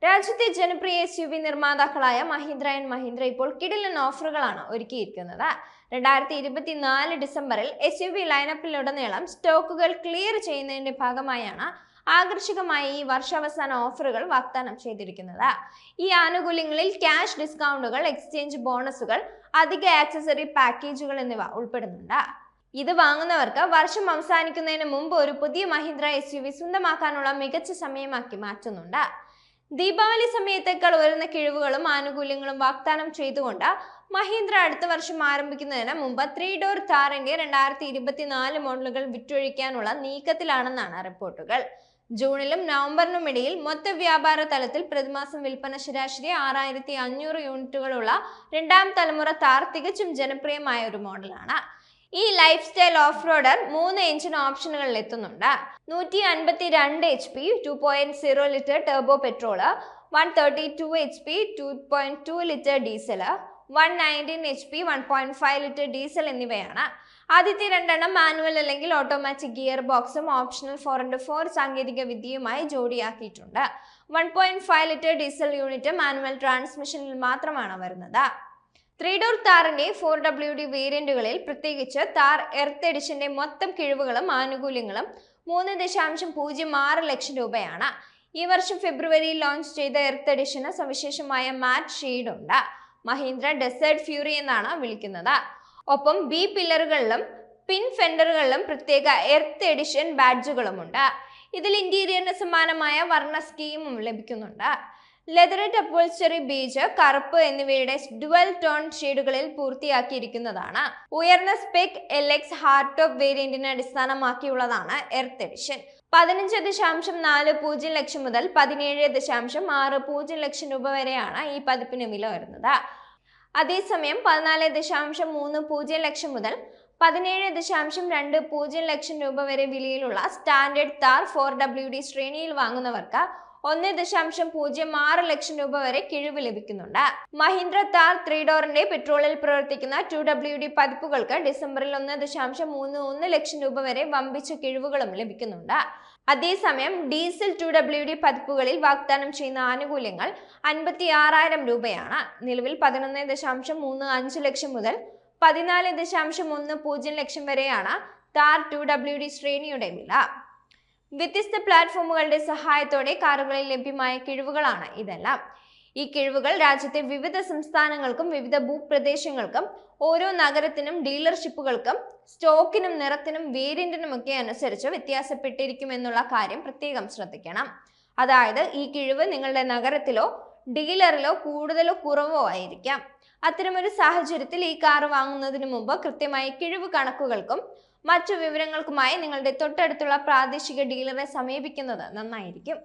രാജ്യത്തെ ജനപ്രിയ SUV നിർമ്മാതാക്കളായ Mahindra and Mahindra ഇപ്പോൾ കിടിലൻ ഓഫറുകളാണ് ഒരുക്കിയിരിക്കുന്നത്. 2024 ഡിസംബറിൽ SUV ലൈനപ്പിലുടനീളം സ്റ്റോക്കുകൾ ക്ലിയർ ചെയ്യുന്നതിന്റെ ഭാഗമായാണ് ആകർഷകമായ ഈ വർഷാവസാന ഓഫറുകൾ വാഗ്ദാനം ചെയ്തിരിക്കുന്നത്. ഈ ആനുകൂല്യങ്ങളിൽ ക്യാഷ് ഡിസ്കൗണ്ടുകൾ, എക്സ്ചേഞ്ച് ബോണസുകൾ, അധിക ആക്സസറി പാക്കേജുകൾ എന്നിവ ഉൾപ്പെടുന്നുണ്ട്. ഇത് വാങ്ങുന്നവർക്ക് വർഷം അവസാനിക്കുന്നതിന് മുമ്പ് ഒരു പുതിയ മഹീന്ദ്ര SUV സ്വന്തമാക്കാനുള്ള മികച്ച സമയമാക്കി മാറ്റുന്നുണ്ട്. ദീപാവലി സമയത്തേക്കാൾ ഉയർന്ന കിഴിവുകളും ആനുകൂല്യങ്ങളും വാഗ്ദാനം ചെയ്തുകൊണ്ട് മഹീന്ദ്ര അടുത്ത വർഷം ആരംഭിക്കുന്നതിന് മുമ്പ് 3 ഡോർ താറിന്റെ 2024 മോഡലുകൾ വിറ്റൊഴിക്കാനുള്ള നീക്കത്തിലാണെന്നാണ് റിപ്പോർട്ടുകൾ. ജൂണിലും നവംബറിനും ഇടയിൽ മൊത്ത വ്യാപാര തലത്തിൽ പ്രതിമാസം വിൽപ്പന ശരാശരി 6500 യൂണിറ്റുകളുള്ള രണ്ടാം തലമുറ താർ തികച്ചും ജനപ്രിയമായ ഒരു മോഡലാണ്. ഈ life style off roader 3 engine ഓപ്ഷനുകളിൽ എത്തുന്നുണ്ട്. 152 HP 2.0 litre turbo petrol, 132 HP 2.2 litre diesel, 119 HP 1.5 litre diesel എന്നിവയാണ്. ആദ്യത്തെ രണ്ടെണ്ണം മാനുവൽ അല്ലെങ്കിൽ ഓട്ടോമാറ്റിക് ഗിയർ ബോക്സും ഓപ്ഷണൽ 4x4 സാങ്കേതിക വിദ്യയുമായി ജോഡിയാക്കിയിട്ടുണ്ട്. 1.5 ലിറ്റർ ഡീസൽ യൂണിറ്റ് മാനുവൽ ട്രാൻസ്മിഷനിൽ മാത്രമാണ് വരുന്നത്. 3 ഡോർ താറിന്റെ 4WD വേരിയന്റുകളിൽ, പ്രത്യേകിച്ച് താർ എർത്ത് എഡിഷന്റെ മൊത്തം കിഴിവുകളും ആനുകൂല്യങ്ങളും 3.06 ലക്ഷം രൂപയാണ്. ഈ വർഷം ഫെബ്രുവരിയിൽ ലോഞ്ച് ചെയ്ത എർത്ത് എഡിഷന് സവിശേഷമായ മാറ്റ് ഷെയ്ഡ് ഉണ്ട്. മഹീന്ദ്ര ഡെസേർട്ട് ഫ്യൂറി എന്നാണ് വിളിക്കുന്നത്. ഒപ്പം ബി പില്ലറുകളിലും പിൻ ഫെൻഡറുകളിലും പ്രത്യേക എർത്ത് എഡിഷൻ ബാഡ്ജുകളുമുണ്ട്. ഇതിൽ ഇന്റീരിയറിന് സമാനമായ വർണ്ണ സ്കീമും ലഭിക്കുന്നുണ്ട്. ലെതററ്റ് അപ്പോൾസ്റ്ററി, ബീജ്, കറുപ്പ് എന്നിവയുടെ ഡുവൽ ടോൺ ഷെയ്ഡുകളിൽ പൂർത്തിയാക്കിയിരിക്കുന്നതാണ്. ഉയർന്ന സ്പെക് LX ഹാർഡ് ടോപ്പ് വേരിയന്റിനെ അടിസ്ഥാനമാക്കിയുള്ളതാണ് എർത്ത് എഡിഷൻ. 15.40 ലക്ഷം മുതൽ 17.60 ലക്ഷം രൂപ വരെയാണ് ഈ പതിപ്പിന് വില വരുന്നത്. അതേസമയം 14.30 ലക്ഷം മുതൽ 17.20 ലക്ഷം രൂപ വരെ വിലയിലുള്ള സ്റ്റാൻഡേർഡ് താർ 4WD ശ്രേണിയിൽ വാങ്ങുന്നവർക്ക് 1.06 ലക്ഷം രൂപ വരെ കിഴിവ് ലഭിക്കുന്നുണ്ട്. മഹീന്ദ്ര താർ 3 ഡോറിന്റെ പെട്രോളിൽ പ്രവർത്തിക്കുന്ന 2WD പതിപ്പുകൾക്ക് ഡിസംബറിൽ 1.31 ലക്ഷം രൂപ വരെ വമ്പിച്ച കിഴിവുകളും ലഭിക്കുന്നുണ്ട്. അതേസമയം ഡീസൽ 2WD പതിപ്പുകളിൽ വാഗ്ദാനം ചെയ്യുന്ന ആനുകൂല്യങ്ങൾ 56,000 രൂപയാണ്. നിലവിൽ 11.35 ലക്ഷം മുതൽ 14.10 ലക്ഷം വരെയാണ് താർ 2WD ശ്രേണിയുടെ വില. വ്യത്യസ്ത പ്ലാറ്റ്ഫോമുകളുടെ സഹായത്തോടെ കാറുകളിൽ ലഭ്യമായ കിഴിവുകളാണ് ഇതെല്ലാം. ഈ കിഴിവുകൾ രാജ്യത്തെ വിവിധ സംസ്ഥാനങ്ങൾക്കും വിവിധ ഭൂപ്രദേശങ്ങൾക്കും ഓരോ നഗരത്തിനും ഡീലർഷിപ്പുകൾക്കും സ്റ്റോക്കിനും നിറത്തിനും വേരിയന്റിനുമൊക്കെ അനുസരിച്ച് വ്യത്യാസപ്പെട്ടിരിക്കുമെന്നുള്ള കാര്യം പ്രത്യേകം ശ്രദ്ധിക്കണം. അതായത് ഈ കിഴിവ് നിങ്ങളുടെ നഗരത്തിലോ ഡീലറിലോ കൂടുതലോ കുറവോ ആയിരിക്കാം. അത്തരമൊരു സാഹചര്യത്തിൽ ഈ കാർ വാങ്ങുന്നതിന് മുമ്പ് കൃത്യമായ കിഴിവ് കണക്കുകൾക്കും മറ്റു വിവരങ്ങൾക്കുമായി നിങ്ങളുടെ തൊട്ടടുത്തുള്ള പ്രാദേശിക ഡീലറെ സമീപിക്കുന്നത് നന്നായിരിക്കും.